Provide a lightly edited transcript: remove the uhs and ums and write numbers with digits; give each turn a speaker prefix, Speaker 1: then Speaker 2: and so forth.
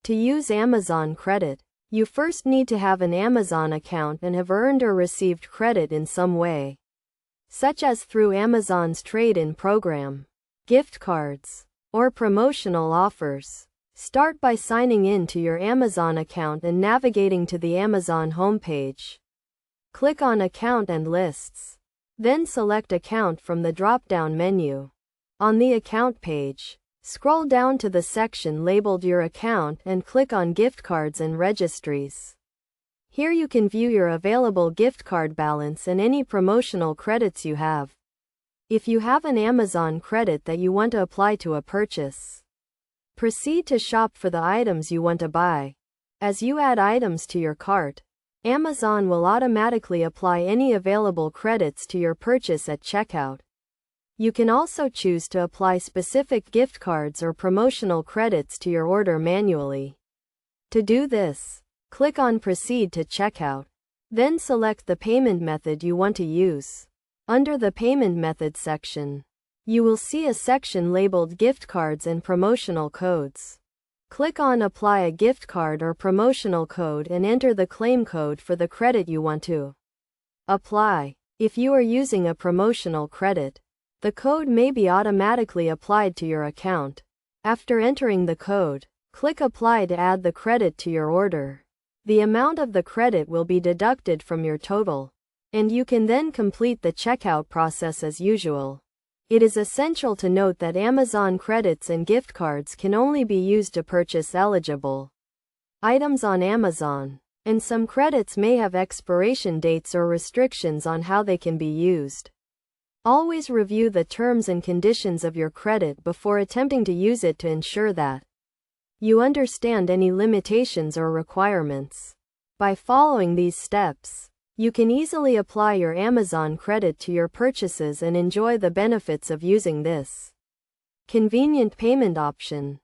Speaker 1: To use Amazon credit, you first need to have an Amazon account and have earned or received credit in some way, such as through Amazon's trade-in program, gift cards, or promotional offers. Start by signing in to your Amazon account and navigating to the Amazon homepage. Click on Account and Lists. Then select Account from the drop-down menu. On the Account page, scroll down to the section labeled Your Account and click on Gift Cards and Registries. Here you can view your available gift card balance and any promotional credits you have. If you have an Amazon credit that you want to apply to a purchase, proceed to shop for the items you want to buy. As you add items to your cart, Amazon will automatically apply any available credits to your purchase at checkout. You can also choose to apply specific gift cards or promotional credits to your order manually. To do this, click on Proceed to Checkout. Then select the payment method you want to use. Under the Payment Method section, you will see a section labeled Gift Cards and Promotional Codes. Click on Apply a gift card or promotional code and enter the claim code for the credit you want to apply. If you are using a promotional credit, the code may be automatically applied to your account. After entering the code, click Apply to add the credit to your order. The amount of the credit will be deducted from your total, and you can then complete the checkout process as usual. It is essential to note that Amazon credits and gift cards can only be used to purchase eligible items on Amazon, and some credits may have expiration dates or restrictions on how they can be used. Always review the terms and conditions of your credit before attempting to use it to ensure that you understand any limitations or requirements. By following these steps, you can easily apply your Amazon credit to your purchases and enjoy the benefits of using this convenient payment option.